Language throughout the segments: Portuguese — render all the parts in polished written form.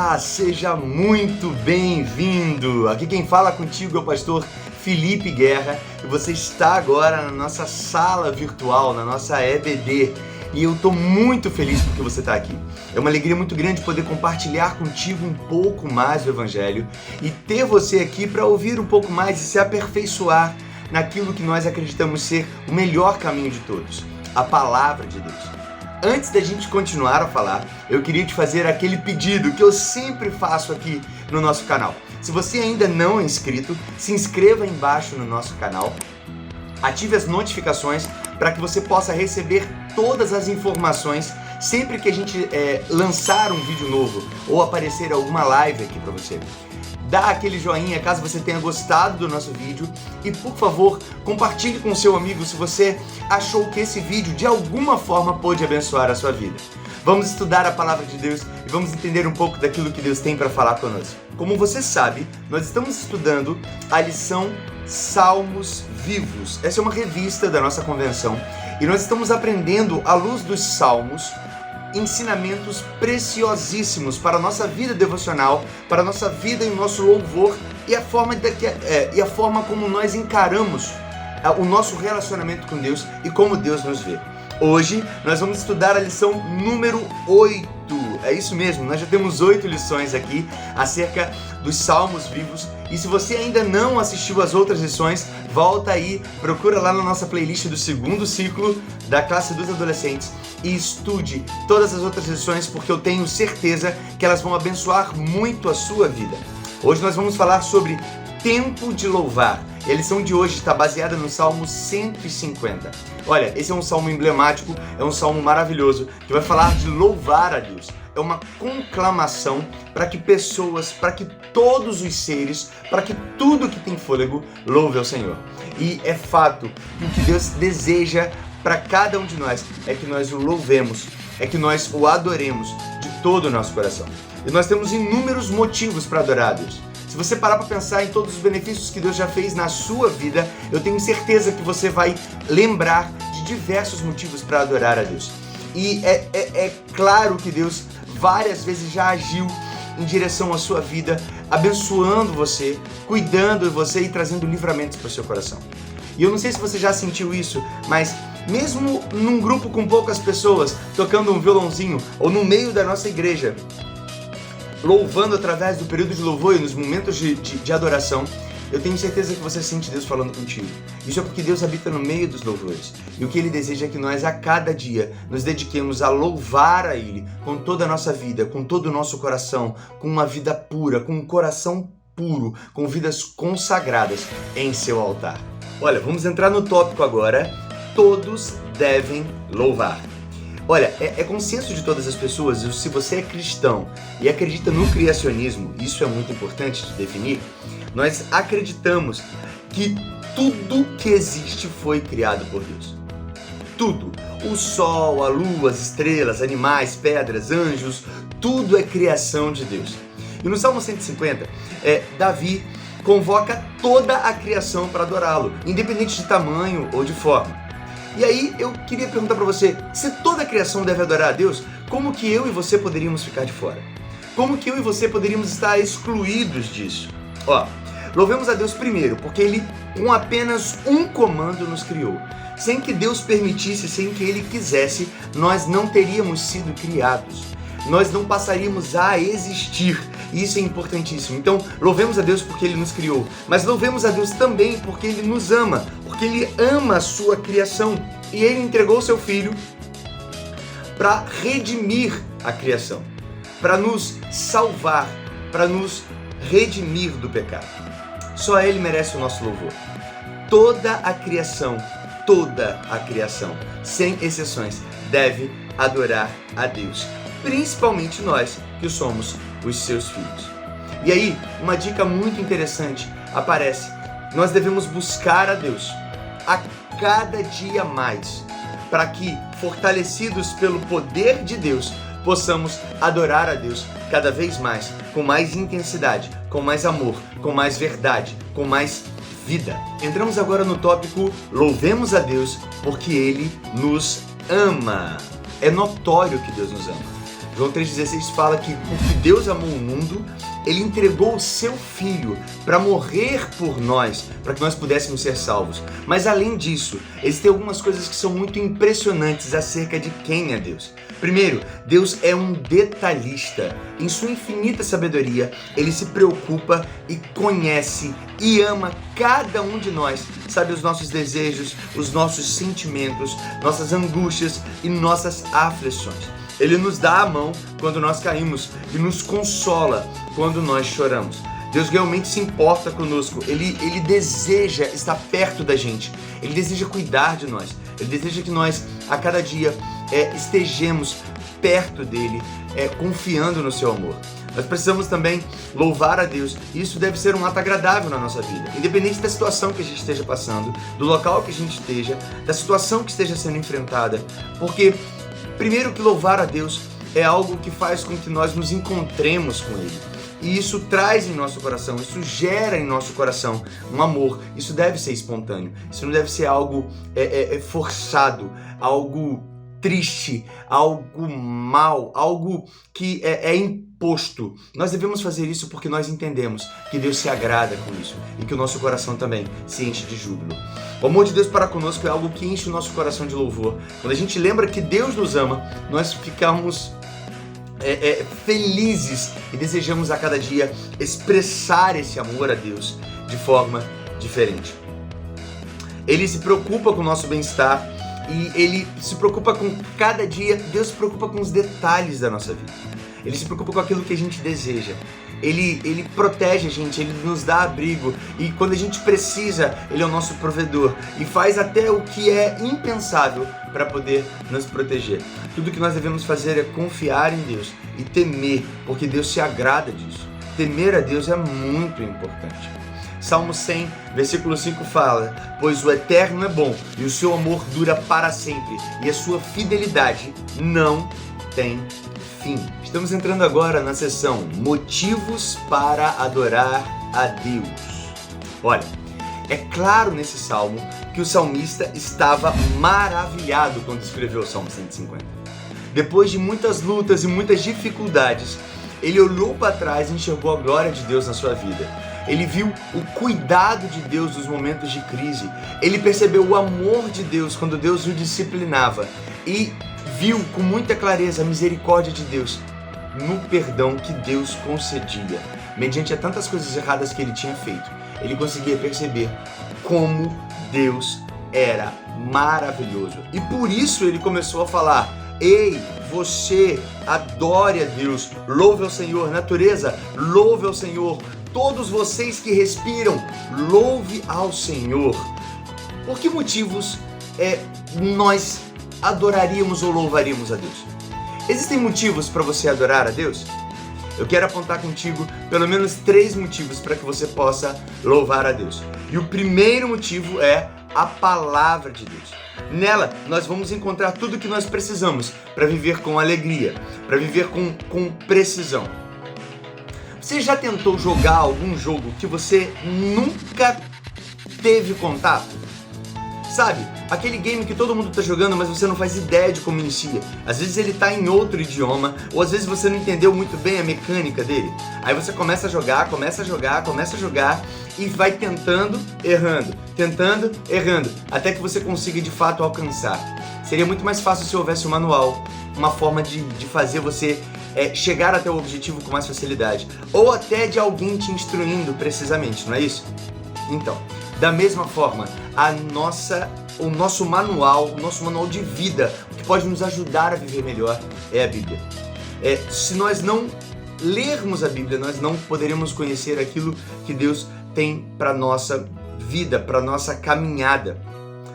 Olá, seja muito bem-vindo! Aqui quem fala contigo é o pastor Felipe Guerra e você está agora na nossa sala virtual, na nossa EBD. E eu estou muito feliz porque você está aqui. É uma alegria muito grande poder compartilhar contigo um pouco mais do Evangelho e ter você aqui para ouvir um pouco mais e se aperfeiçoar naquilo que nós acreditamos ser o melhor caminho de todos, a Palavra de Deus. Antes da gente continuar a falar, eu queria te fazer aquele pedido que eu sempre faço aqui no nosso canal. Se você ainda não é inscrito, se inscreva aí embaixo no nosso canal, ative as notificações para que você possa receber todas as informações sempre que a gente lançar um vídeo novo ou aparecer alguma live aqui para você. Dá aquele joinha caso você tenha gostado do nosso vídeo e, por favor, compartilhe com seu amigo se você achou que esse vídeo de alguma forma pôde abençoar a sua vida. Vamos estudar a Palavra de Deus e vamos entender um pouco daquilo que Deus tem para falar conosco. Como você sabe, nós estamos estudando a lição Salmos Vivos. Essa é uma revista da nossa convenção e nós estamos aprendendo, à luz dos Salmos, ensinamentos preciosíssimos para a nossa vida devocional, para a nossa vida e o nosso louvor e a forma como nós encaramos o nosso relacionamento com Deus e como Deus nos vê. Hoje nós vamos estudar a lição número 8. É isso mesmo, nós já temos 8 lições aqui acerca dos Salmos Vivos. E se você ainda não assistiu às outras lições, volta aí, procura lá na nossa playlist do segundo ciclo da classe dos adolescentes e estude todas as outras lições, porque eu tenho certeza que elas vão abençoar muito a sua vida. Hoje nós vamos falar sobre tempo de louvar. E a lição de hoje está baseada no Salmo 150. Olha, esse é um salmo emblemático, é um salmo maravilhoso, que vai falar de louvar a Deus. É uma conclamação para que pessoas, para que todos os seres, para que tudo que tem fôlego louve ao Senhor. E é fato que o que Deus deseja para cada um de nós é que nós o louvemos, é que nós o adoremos de todo o nosso coração. E nós temos inúmeros motivos para adorar a Deus. Se você parar para pensar em todos os benefícios que Deus já fez na sua vida, eu tenho certeza que você vai lembrar de diversos motivos para adorar a Deus. E é claro que Deus várias vezes já agiu em direção à sua vida, abençoando você, cuidando de você e trazendo livramentos para o seu coração. E eu não sei se você já sentiu isso, mas mesmo num grupo com poucas pessoas, tocando um violãozinho, ou no meio da nossa igreja, louvando através do período de louvor e nos momentos de adoração, eu tenho certeza que você sente Deus falando contigo. Isso é porque Deus habita no meio dos louvores. E o que Ele deseja é que nós, a cada dia, nos dediquemos a louvar a Ele com toda a nossa vida, com todo o nosso coração, com uma vida pura, com um coração puro, com vidas consagradas em seu altar. Olha, vamos entrar no tópico agora. Todos devem louvar. Olha, é consenso de todas as pessoas, se você é cristão e acredita no criacionismo, isso é muito importante de definir, nós acreditamos que tudo que existe foi criado por Deus. Tudo. O sol, a lua, as estrelas, animais, pedras, anjos, tudo é criação de Deus. E no Salmo 150, Davi convoca toda a criação para adorá-lo, independente de tamanho ou de forma. E aí eu queria perguntar para você, se toda a criação deve adorar a Deus, como que eu e você poderíamos ficar de fora? Como que eu e você poderíamos estar excluídos disso? Louvemos a Deus primeiro, porque Ele com apenas um comando nos criou. Sem que Deus permitisse, sem que Ele quisesse, nós não teríamos sido criados. Nós não passaríamos a existir. E isso é importantíssimo. Então, louvemos a Deus porque Ele nos criou. Mas louvemos a Deus também porque Ele nos ama. Porque Ele ama a sua criação. E Ele entregou o seu Filho para redimir a criação. Para nos salvar. Para nos redimir do pecado. Só Ele merece o nosso louvor. Toda a criação, sem exceções, deve adorar a Deus. Principalmente nós, que somos os seus filhos. E aí, uma dica muito interessante aparece. Nós devemos buscar a Deus a cada dia mais, para que, fortalecidos pelo poder de Deus, possamos adorar a Deus cada vez mais, com mais intensidade, com mais amor, com mais verdade, com mais vida. Entramos agora no tópico Louvemos a Deus porque Ele nos ama. É notório que Deus nos ama. João 3,16 fala que porque Deus amou o mundo, Ele entregou o seu Filho para morrer por nós, para que nós pudéssemos ser salvos. Mas além disso, existem algumas coisas que são muito impressionantes acerca de quem é Deus. Primeiro, Deus é um detalhista. Em sua infinita sabedoria, Ele se preocupa e conhece e ama cada um de nós. Sabe os nossos desejos, os nossos sentimentos, nossas angústias e nossas aflições. Ele nos dá a mão quando nós caímos e nos consola quando nós choramos. Deus realmente se importa conosco. Ele deseja estar perto da gente. Ele deseja cuidar de nós. Ele deseja que nós, a cada dia, estejamos perto dele, confiando no seu amor. Nós precisamos também louvar a Deus. Isso deve ser um ato agradável na nossa vida, independente da situação que a gente esteja passando, do local que a gente esteja, da situação que esteja sendo enfrentada. Porque, primeiro, que louvar a Deus é algo que faz com que nós nos encontremos com Ele. E isso traz em nosso coração, isso gera em nosso coração um amor. Isso deve ser espontâneo. Isso não deve ser algo forçado, algo triste, algo mal, algo que é imposto. Nós devemos fazer isso porque nós entendemos que Deus se agrada com isso e que o nosso coração também se enche de júbilo. O amor de Deus para conosco é algo que enche o nosso coração de louvor. Quando a gente lembra que Deus nos ama, nós ficamos felizes e desejamos a cada dia expressar esse amor a Deus de forma diferente. Ele se preocupa com o nosso bem-estar e Ele se preocupa com cada dia. Deus se preocupa com os detalhes da nossa vida. Ele se preocupa com aquilo que a gente deseja. Ele protege a gente, Ele nos dá abrigo e quando a gente precisa, Ele é o nosso provedor e faz até o que é impensável para poder nos proteger. Tudo que nós devemos fazer é confiar em Deus e temer, porque Deus se agrada disso. Temer a Deus é muito importante. Salmo 100, versículo 5 fala: pois o eterno é bom e o seu amor dura para sempre e a sua fidelidade não tem fim. Estamos entrando agora na seção Motivos para adorar a Deus. Olha, é claro nesse salmo que o salmista estava maravilhado quando escreveu o Salmo 150. Depois de muitas lutas e muitas dificuldades, ele olhou para trás e enxergou a glória de Deus na sua vida. Ele viu o cuidado de Deus nos momentos de crise. Ele percebeu o amor de Deus quando Deus o disciplinava. E viu com muita clareza a misericórdia de Deus no perdão que Deus concedia. Mediante a tantas coisas erradas que ele tinha feito, ele conseguia perceber como Deus era maravilhoso. E por isso ele começou a falar: ei, você, adore a Deus, louve ao Senhor. Natureza, louve ao Senhor. Todos vocês que respiram, louve ao Senhor. Por que motivos nós adoraríamos ou louvaríamos a Deus? Existem motivos para você adorar a Deus? Eu quero apontar contigo pelo menos 3 motivos para que você possa louvar a Deus. E o primeiro motivo é a palavra de Deus. Nela, nós vamos encontrar tudo o que nós precisamos para viver com alegria, para viver com precisão. Você já tentou jogar algum jogo que você nunca teve contato? Sabe, aquele game que todo mundo tá jogando, mas você não faz ideia de como inicia. Às vezes ele tá em outro idioma, ou às vezes você não entendeu muito bem a mecânica dele. Aí você começa a jogar e vai tentando, errando, até que você consiga de fato alcançar. Seria muito mais fácil se houvesse um manual, uma forma de fazer você chegar até o objetivo com mais facilidade. Ou até de alguém te instruindo precisamente, não é isso? Então, da mesma forma, o nosso manual de vida, o que pode nos ajudar a viver melhor é a Bíblia. Se nós não lermos a Bíblia, nós não poderemos conhecer aquilo que Deus tem para nossa vida, para nossa caminhada.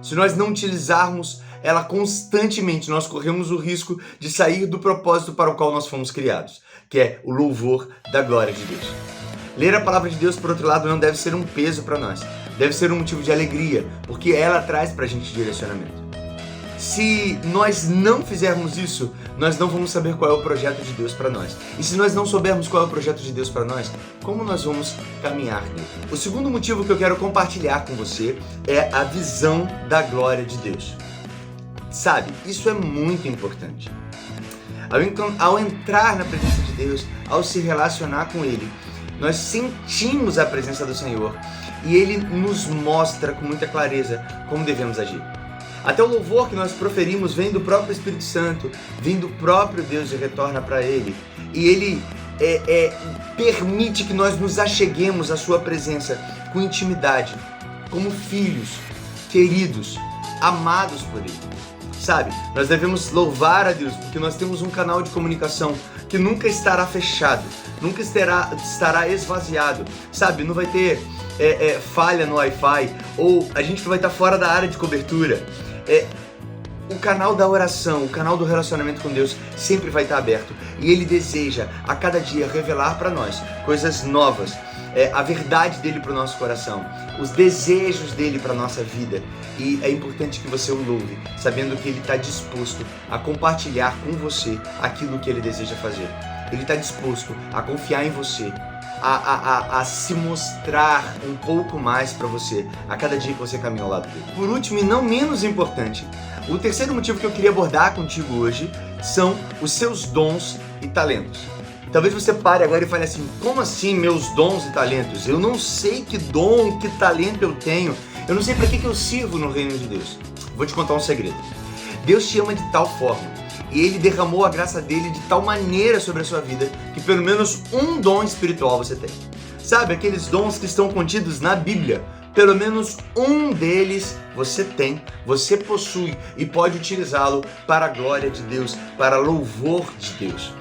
Se nós não utilizarmos ela constantemente, nós corremos o risco de sair do propósito para o qual nós fomos criados, que é o louvor da glória de Deus. Ler a palavra de Deus, por outro lado, não deve ser um peso para nós. Deve ser um motivo de alegria, porque ela traz pra gente direcionamento. Se nós não fizermos isso, nós não vamos saber qual é o projeto de Deus para nós. E se nós não soubermos qual é o projeto de Deus para nós, como nós vamos caminhar nele? O segundo motivo que eu quero compartilhar com você é a visão da glória de Deus. Sabe, isso é muito importante. Ao entrar na presença de Deus, ao se relacionar com Ele, nós sentimos a presença do Senhor e Ele nos mostra com muita clareza como devemos agir. Até o louvor que nós proferimos vem do próprio Espírito Santo, vem do próprio Deus e retorna para Ele. E Ele permite que nós nos acheguemos à Sua presença com intimidade, como filhos, queridos, amados por Ele. Sabe, nós devemos louvar a Deus porque nós temos um canal de comunicação que nunca estará fechado, nunca estará esvaziado, sabe? Não vai ter falha no Wi-Fi ou a gente não vai estar fora da área de cobertura. O canal da oração, o canal do relacionamento com Deus sempre vai estar aberto e Ele deseja a cada dia revelar para nós coisas novas, a verdade dele para o nosso coração, os desejos dele para a nossa vida. E é importante que você o louve, sabendo que ele está disposto a compartilhar com você aquilo que ele deseja fazer. Ele está disposto a confiar em você, a se mostrar um pouco mais para você a cada dia que você caminha ao lado dele. Por último e não menos importante, o terceiro motivo que eu queria abordar contigo hoje são os seus dons e talentos. Talvez você pare agora e fale assim: como assim meus dons e talentos? Eu não sei que dom, que talento eu tenho. Eu não sei para que eu sirvo no reino de Deus. Vou te contar um segredo. Deus te ama de tal forma e Ele derramou a graça dele de tal maneira sobre a sua vida que pelo menos um dom espiritual você tem. Sabe, aqueles dons que estão contidos na Bíblia, pelo menos um deles você tem, você possui e pode utilizá-lo para a glória de Deus, para louvor de Deus.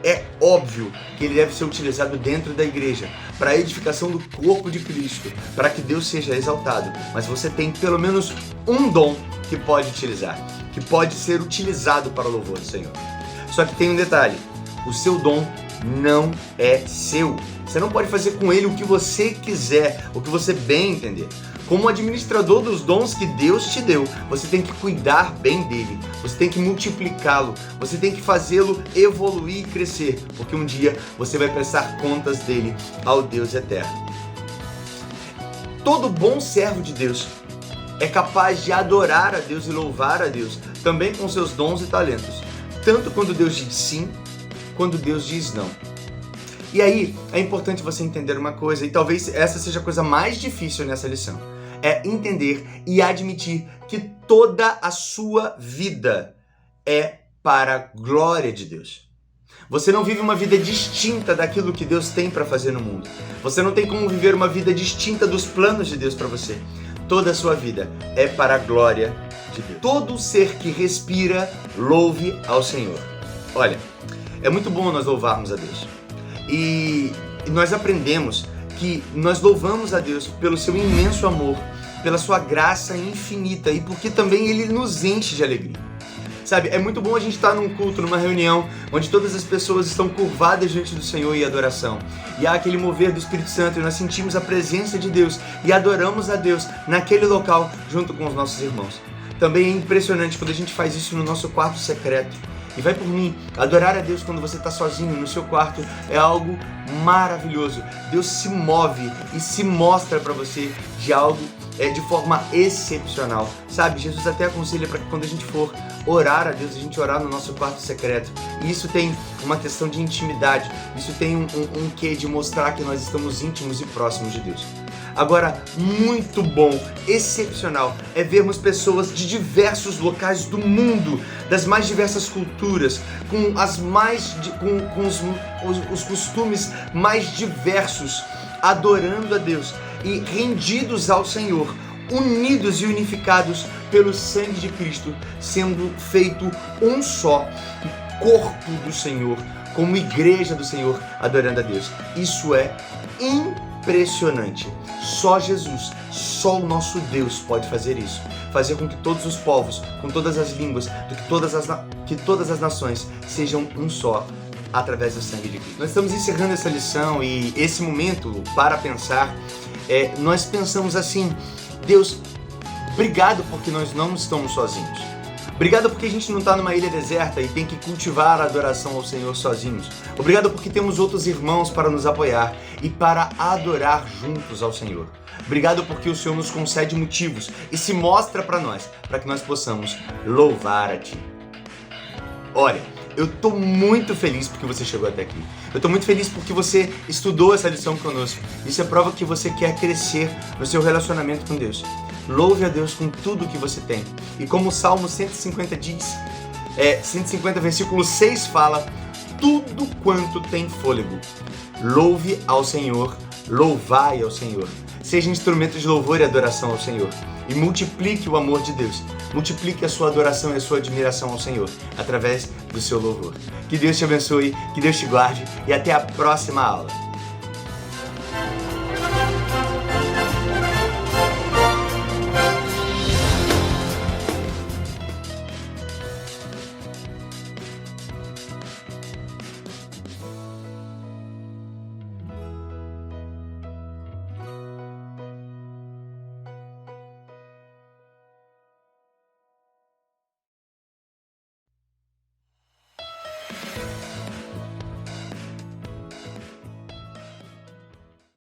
É óbvio que ele deve ser utilizado dentro da igreja, para a edificação do corpo de Cristo, para que Deus seja exaltado. Mas você tem pelo menos um dom que pode utilizar, que pode ser utilizado para o louvor do Senhor. Só que tem um detalhe: o seu dom não é seu. Você não pode fazer com ele o que você quiser, o que você bem entender. Como administrador dos dons que Deus te deu, você tem que cuidar bem dele, você tem que multiplicá-lo, você tem que fazê-lo evoluir e crescer, porque um dia você vai prestar contas dele ao Deus eterno. Todo bom servo de Deus é capaz de adorar a Deus e louvar a Deus, também com seus dons e talentos, tanto quando Deus diz sim, quando Deus diz não. E aí, é importante você entender uma coisa, e talvez essa seja a coisa mais difícil nessa lição. É entender e admitir que toda a sua vida é para a glória de Deus. Você não vive uma vida distinta daquilo que Deus tem para fazer no mundo. Você não tem como viver uma vida distinta dos planos de Deus para você. Toda a sua vida é para a glória de Deus. Todo ser que respira, louve ao Senhor. Olha, é muito bom nós louvarmos a Deus. E nós aprendemos que nós louvamos a Deus pelo seu imenso amor, pela sua graça infinita e porque também Ele nos enche de alegria. Sabe, é muito bom a gente estar num culto, numa reunião, onde todas as pessoas estão curvadas diante do Senhor em adoração. E há aquele mover do Espírito Santo e nós sentimos a presença de Deus e adoramos a Deus naquele local junto com os nossos irmãos. Também é impressionante quando a gente faz isso no nosso quarto secreto. E vai por mim, adorar a Deus quando você está sozinho no seu quarto é algo maravilhoso. Deus se move e se mostra para você de forma excepcional. Sabe, Jesus até aconselha para que quando a gente for orar a Deus, a gente orar no nosso quarto secreto. E isso tem uma questão de intimidade, isso tem um quê de mostrar que nós estamos íntimos e próximos de Deus. Agora, muito bom, excepcional, é vermos pessoas de diversos locais do mundo, das mais diversas culturas, com os costumes mais diversos, adorando a Deus e rendidos ao Senhor, unidos e unificados pelo sangue de Cristo, sendo feito um só corpo do Senhor, como igreja do Senhor, adorando a Deus. Isso é impressionante. Só Jesus, só o nosso Deus pode fazer isso. Fazer com que todos os povos, com todas as línguas, que todas as nações sejam um só, através do sangue de Cristo. Nós estamos encerrando essa lição e esse momento para pensar, nós pensamos assim: Deus, obrigado porque nós não estamos sozinhos. Obrigado porque a gente não está numa ilha deserta e tem que cultivar a adoração ao Senhor sozinhos. Obrigado porque temos outros irmãos para nos apoiar e para adorar juntos ao Senhor. Obrigado porque o Senhor nos concede motivos e se mostra para nós, para que nós possamos louvar a Ti. Olha, eu tô muito feliz porque você chegou até aqui. Eu tô muito feliz porque você estudou essa lição conosco. Isso é prova que você quer crescer no seu relacionamento com Deus. Louve a Deus com tudo que você tem. E como o Salmo 150 diz, 150 versículo 6 fala, tudo quanto tem fôlego, louve ao Senhor, louvai ao Senhor. Seja instrumento de louvor e adoração ao Senhor. E multiplique o amor de Deus. Multiplique a sua adoração e a sua admiração ao Senhor através do seu louvor. Que Deus te abençoe, que Deus te guarde e até a próxima aula.